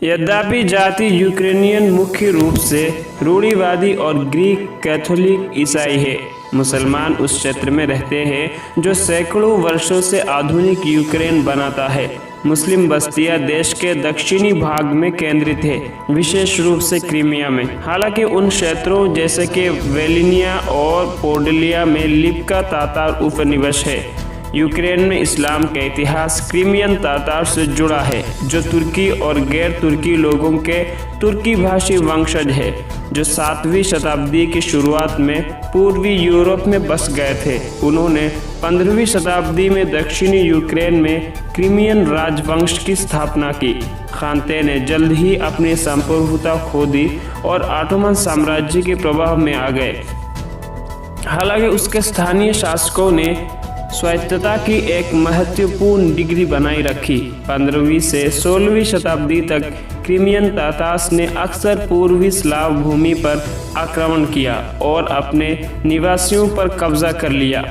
यद्यपि जाति यूक्रेनियन मुख्य रूप से रूढ़िवादी और ग्रीक कैथोलिक ईसाई है। मुसलमान उस क्षेत्र में रहते हैं जो सैकड़ों वर्षों से आधुनिक यूक्रेन बनाता है। मुस्लिम बस्तियां देश के दक्षिणी भाग में केंद्रित है, विशेष रूप से क्रीमिया में। हालांकि उन क्षेत्रों जैसे कि वेलिनिया और पोडलिया में लिब्का तातार उपनिवेश है। यूक्रेन में इस्लाम का इतिहास क्रीमियन तातार से जुड़ा है, जो तुर्की और गैर तुर्की लोगों के तुर्की भाषी वंशज है, जो 7वीं शताब्दी की शुरुआत में पूर्वी यूरोप में बस गए थे। उन्होंने 15वीं शताब्दी में दक्षिणी यूक्रेन में क्रीमियन राजवंश की स्थापना की। खानते ने जल्द ही अपनी संप्रभुता खो दी और ऑटोमन साम्राज्य के प्रभाव में आ गए। हालांकि उसके स्थानीय शासकों ने स्वायत्तता की एक महत्वपूर्ण डिग्री बनाए रखी। 15वीं से 16वीं शताब्दी तक क्रीमियन तातार्स ने अक्सर पूर्वी स्लाव भूमि पर आक्रमण किया और अपने निवासियों पर कब्जा कर लिया।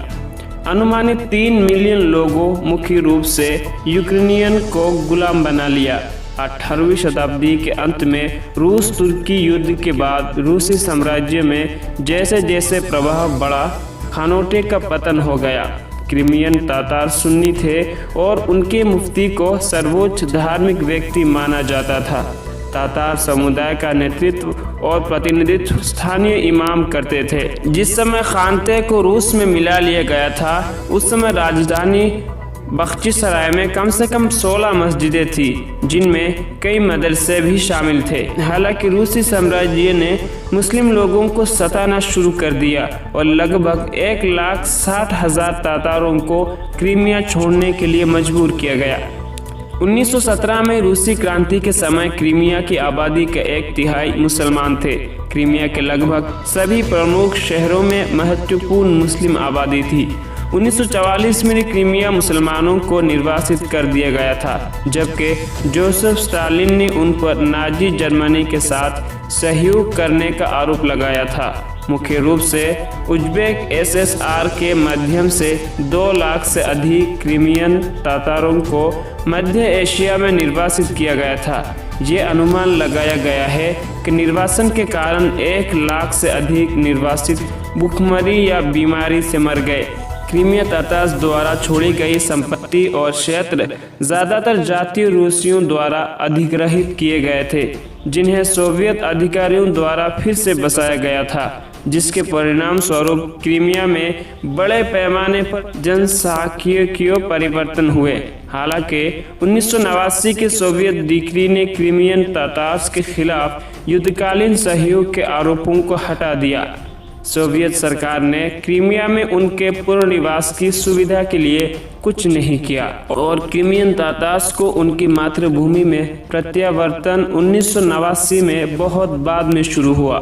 अनुमानित 3 मिलियन लोगों मुख्य रूप से यूक्रेनियन को गुलाम बना लिया। 18वीं शताब्दी के अंत में रूस तुर्की युद्ध के बाद रूसी साम्राज्य में जैसे जैसे प्रभाव बढ़ा, खानोटे का पतन हो गया। क्रीमियन तातार सुन्नी थे और उनके मुफ्ती को सर्वोच्च धार्मिक व्यक्ति माना जाता था। तातार समुदाय का नेतृत्व और प्रतिनिधित्व स्थानीय इमाम करते थे। जिस समय खानते को रूस में मिला लिया गया था, उस समय राजधानी बख्शीसराय में कम से कम 16 मस्जिदें थी, जिनमें कई मदरसे भी शामिल थे। हालांकि रूसी साम्राज्य ने मुस्लिम लोगों को सताना शुरू कर दिया और लगभग 1,60,000 तातारों को क्रीमिया छोड़ने के लिए मजबूर किया गया। 1917 में रूसी क्रांति के समय क्रीमिया की आबादी का 1/3 मुसलमान थे। क्रीमिया के लगभग सभी प्रमुख शहरों में महत्वपूर्ण मुस्लिम आबादी थी। 1944 में क्रीमिया मुसलमानों को निर्वासित कर दिया गया था, जबकि जोसेफ स्टालिन ने उन पर नाजी जर्मनी के साथ सहयोग करने का आरोप लगाया था। मुख्य रूप से उज़्बेक एसएसआर के माध्यम से 2 लाख से अधिक क्रीमियन तातारों को मध्य एशिया में निर्वासित किया गया था। ये अनुमान लगाया गया है कि निर्वासन के कारण 1 लाख से अधिक निर्वासित भूखमरी या बीमारी से मर गए। क्रीमिया तातार्स द्वारा छोड़ी गई संपत्ति और क्षेत्र ज़्यादातर जातीय रूसियों द्वारा अधिग्रहित किए गए थे, जिन्हें सोवियत अधिकारियों द्वारा फिर से बसाया गया था, जिसके परिणाम स्वरूप क्रीमिया में बड़े पैमाने पर जनसांख्यिकीय परिवर्तन हुए। हालांकि 1989 के सोवियत डिक्री ने क्रीमियन तातार्स के खिलाफ युद्धकालीन सहयोग के आरोपों को हटा दिया। सोवियत सरकार ने क्रीमिया में उनके पुनर्निवास की सुविधा के लिए कुछ नहीं किया और क्रीमियन तातार्स को उनकी मातृभूमि में प्रत्यावर्तन 1989 में बहुत बाद में शुरू हुआ।